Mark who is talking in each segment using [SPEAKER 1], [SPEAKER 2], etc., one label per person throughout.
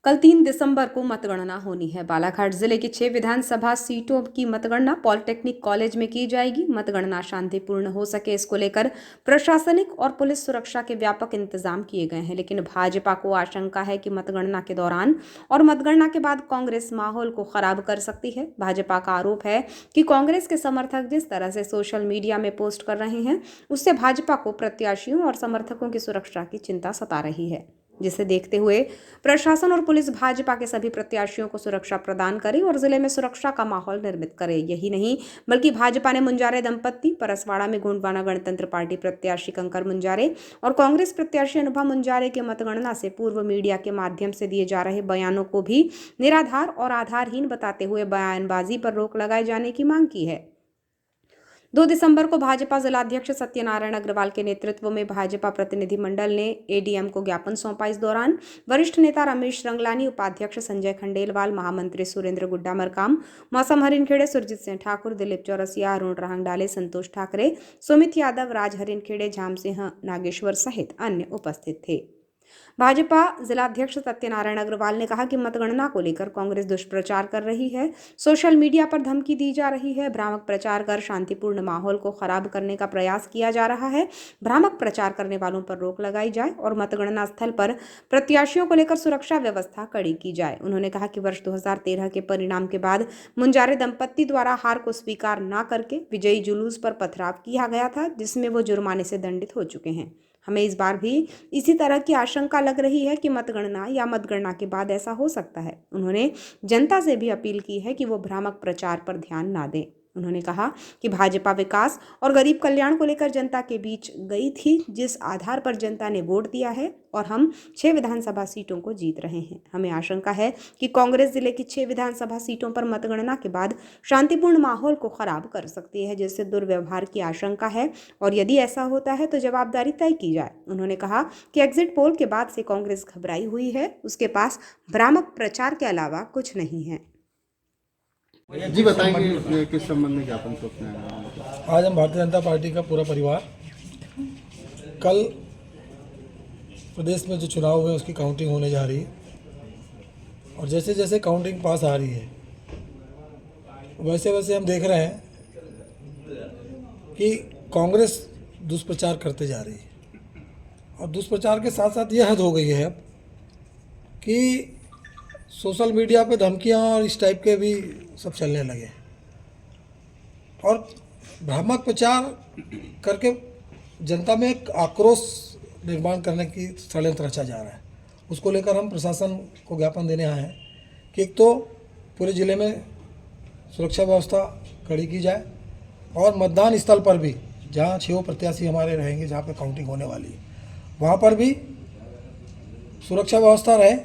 [SPEAKER 1] कल 3 दिसंबर को मतगणना होनी है। बालाघाट जिले की 6 विधानसभा सीटों की मतगणना पॉलिटेक्निक कॉलेज में की जाएगी। मतगणना शांतिपूर्ण हो सके, इसको लेकर प्रशासनिक और पुलिस सुरक्षा के व्यापक इंतजाम किए गए हैं। लेकिन भाजपा को आशंका है कि मतगणना के दौरान और मतगणना के बाद कांग्रेस माहौल को खराब कर सकती है। भाजपा का आरोप है कि कांग्रेस के समर्थक जिस तरह से सोशल मीडिया में पोस्ट कर रहे हैं, उससे भाजपा को प्रत्याशियों और समर्थकों की सुरक्षा की चिंता सता रही है, जिसे देखते हुए प्रशासन और पुलिस भाजपा के सभी प्रत्याशियों को सुरक्षा प्रदान करे और जिले में सुरक्षा का माहौल निर्मित करे। यही नहीं, बल्कि भाजपा ने मुंजारे दंपत्ति, परसवाड़ा में गोंडवाना गणतंत्र पार्टी प्रत्याशी कंकर मुंजारे और कांग्रेस प्रत्याशी अनुभव मुंजारे के मतगणना से पूर्व मीडिया के माध्यम से दिए जा रहे बयानों को भी निराधार और आधारहीन बताते हुए बयानबाजी पर रोक लगाए जाने की मांग की है। 2 दिसंबर को भाजपा जिलाध्यक्ष सत्यनारायण अग्रवाल के नेतृत्व में भाजपा प्रतिनिधिमंडल ने एडीएम को ज्ञापन सौंपा। इस दौरान वरिष्ठ नेता रमेश रंगलानी, उपाध्यक्ष संजय खंडेलवाल, महामंत्री सुरेंद्र गुड्डा मरकाम, मौसम हरिनखेड़े, सुरजीत सिंह ठाकुर, दिलीप चौरसिया, अरुण राहंगडाले, संतोष ठाकरे, सुमित यादव, राज हरिनखेड़े, झाम सिंह नागेश्वर सहित अन्य उपस्थित थे। भाजपा जिलाध्यक्ष सत्यनारायण अग्रवाल ने कहा कि मतगणना को लेकर कांग्रेस दुष्प्रचार कर रही है, सोशल मीडिया पर धमकी दी जा रही है, भ्रामक प्रचार कर शांतिपूर्ण माहौल को खराब करने का प्रयास किया जा रहा है। भ्रामक प्रचार करने वालों पर रोक लगाई जाए और मतगणना स्थल पर प्रत्याशियों को लेकर सुरक्षा व्यवस्था कड़ी की जाए। उन्होंने कहा कि वर्ष 2013 के परिणाम के बाद मुंजारे दंपत्ति द्वारा हार को स्वीकार न करके विजयी जुलूस पर पथराव किया गया था, जिसमें वो जुर्माने से दंडित हो चुके हैं। हमें इस बार भी इसी तरह की आशंका लग रही है कि मतगणना या मतगणना के बाद ऐसा हो सकता है। उन्होंने जनता से भी अपील की है कि वो भ्रामक प्रचार पर ध्यान ना दें। उन्होंने कहा कि भाजपा विकास और गरीब कल्याण को लेकर जनता के बीच गई थी, जिस आधार पर जनता ने वोट दिया है और हम 6 विधानसभा सीटों को जीत रहे हैं। हमें आशंका है कि कांग्रेस जिले की 6 विधानसभा सीटों पर मतगणना के बाद शांतिपूर्ण माहौल को खराब कर सकती है, जिससे दुर्व्यवहार की आशंका है और यदि ऐसा होता है तो जवाबदारी तय की जाए। उन्होंने कहा कि एग्जिट पोल के बाद से कांग्रेस घबराई हुई है, उसके पास भ्रामक प्रचार के अलावा कुछ नहीं है।
[SPEAKER 2] जी बताएंगे किस संबंध में ज्ञापन सौंपना है?
[SPEAKER 3] आज हम भारतीय जनता पार्टी का पूरा परिवार कल प्रदेश में जो चुनाव हुए उसकी काउंटिंग होने जा रही है और जैसे जैसे काउंटिंग पास आ रही है वैसे वैसे हम देख रहे हैं कि कांग्रेस दुष्प्रचार करते जा रही है और दुष्प्रचार के साथ साथ यह हद हो गई है अब कि सोशल मीडिया पे धमकियां और इस टाइप के भी सब चलने लगे और भ्रामक प्रचार करके जनता में एक आक्रोश निर्माण करने की षड्यंत्र रचा जा रहा है। उसको लेकर हम प्रशासन को ज्ञापन देने आए हैं कि एक तो पूरे ज़िले में सुरक्षा व्यवस्था कड़ी की जाए और मतदान स्थल पर भी जहाँ 6 प्रत्याशी हमारे रहेंगे, जहाँ पे काउंटिंग होने वाली है, वहाँ पर भी सुरक्षा व्यवस्था रहे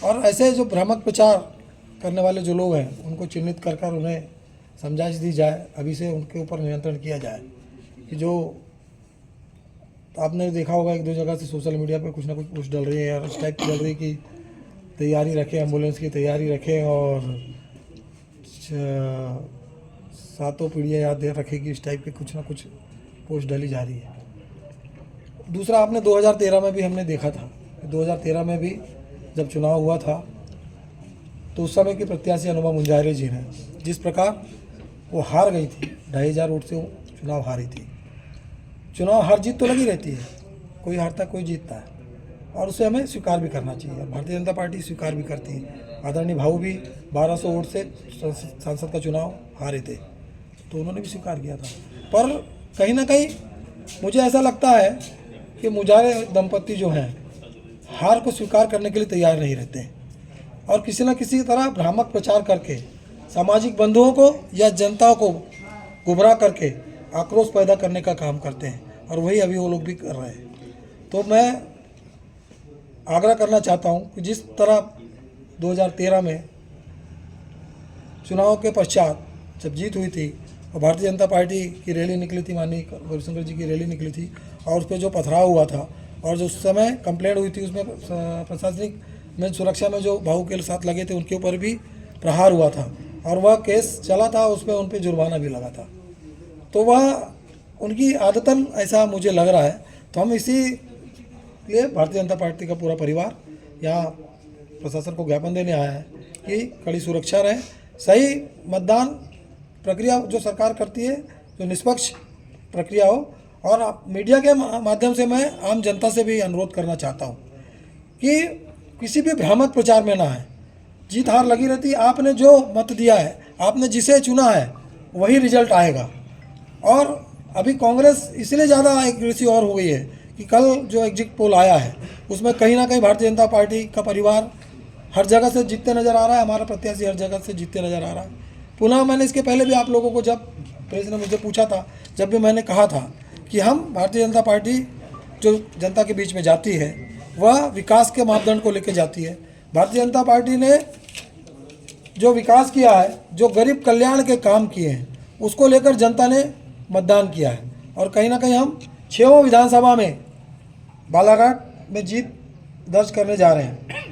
[SPEAKER 3] और ऐसे जो भ्रामक प्रचार करने वाले जो लोग हैं उनको चिन्हित कर कर उन्हें समझाइश दी जाए। अभी से उनके ऊपर नियंत्रण किया जाए कि जो आपने देखा होगा 1-2 जगह से सोशल मीडिया पे कुछ ना कुछ पोस्ट डल रही है और इस टाइप की डल रही कि तैयारी रखें, एम्बुलेंस की तैयारी रखें और 7 पीढ़ियाँ याद रखें कि इस टाइप के कुछ ना कुछ पोस्ट डली जा रही है। दूसरा, आपने 2013 में भी हमने देखा था, 2013 में भी जब चुनाव हुआ था तो उस समय के प्रत्याशी अनुभव मुंजारे जी ने जिस प्रकार वो हार गई थी, 2500 वोट से वो चुनाव हारी थी। चुनाव हार जीत तो लगी रहती है, कोई हारता कोई जीतता है और उसे हमें स्वीकार भी करना चाहिए। भारतीय जनता पार्टी स्वीकार भी करती है। आदरणीय भाऊ भी 1200 वोट से सांसद का चुनाव हारे थे तो उन्होंने भी स्वीकार किया था। पर कहीं ना कहीं मुझे ऐसा लगता है कि मुंजारे दंपत्ति जो हैं हार को स्वीकार करने के लिए तैयार नहीं रहते हैं और किसी न किसी तरह भ्रामक प्रचार करके सामाजिक बंधुओं को या जनता को गुमराह करके आक्रोश पैदा करने का काम करते हैं और वही अभी वो लोग भी कर रहे हैं। तो मैं आग्रह करना चाहता हूं कि जिस तरह 2013 में चुनाव के पश्चात जब जीत हुई थी और भारतीय जनता पार्टी की रैली निकली थी, माननीय गौरीशंकर जी की रैली निकली थी और उस पर जो पथराव हुआ था और जो उस समय कंप्लेंट हुई थी उसमें प्रशासनिक में सुरक्षा में जो भाऊ के साथ लगे थे उनके ऊपर भी प्रहार हुआ था और वह केस चला था, उसमें उन पर जुर्माना भी लगा था। तो वह उनकी आदतन ऐसा मुझे लग रहा है। तो हम इसी लिए भारतीय जनता पार्टी का पूरा परिवार यहाँ प्रशासन को ज्ञापन देने आया है कि कड़ी सुरक्षा रहे, सही मतदान प्रक्रिया जो सरकार करती है, जो निष्पक्ष प्रक्रिया हो। और मीडिया के माध्यम से मैं आम जनता से भी अनुरोध करना चाहता हूँ कि किसी भी भ्रामक प्रचार में ना है। जीत हार लगी रहती है, आपने जो मत दिया है, आपने जिसे चुना है वही रिजल्ट आएगा। और अभी कांग्रेस इसलिए ज़्यादा एग्रेसिव और हो गई है कि कल जो एग्जिट पोल आया है उसमें कहीं ना कहीं भारतीय जनता पार्टी का परिवार हर जगह से जीतते नज़र आ रहा है, हमारा प्रत्याशी हर जगह से जीतते नज़र आ रहा है। पुनः मैंने इसके पहले भी आप लोगों को, जब प्रेस ने मुझे पूछा था, जब भी मैंने कहा था कि हम भारतीय जनता पार्टी जो जनता के बीच में जाती है वह विकास के मापदंड को लेकर जाती है। भारतीय जनता पार्टी ने जो विकास किया है, जो गरीब कल्याण के काम किए हैं, उसको लेकर जनता ने मतदान किया है। और कहीं ना कहीं हम 6 विधानसभा में बालाघाट में जीत दर्ज करने जा रहे हैं।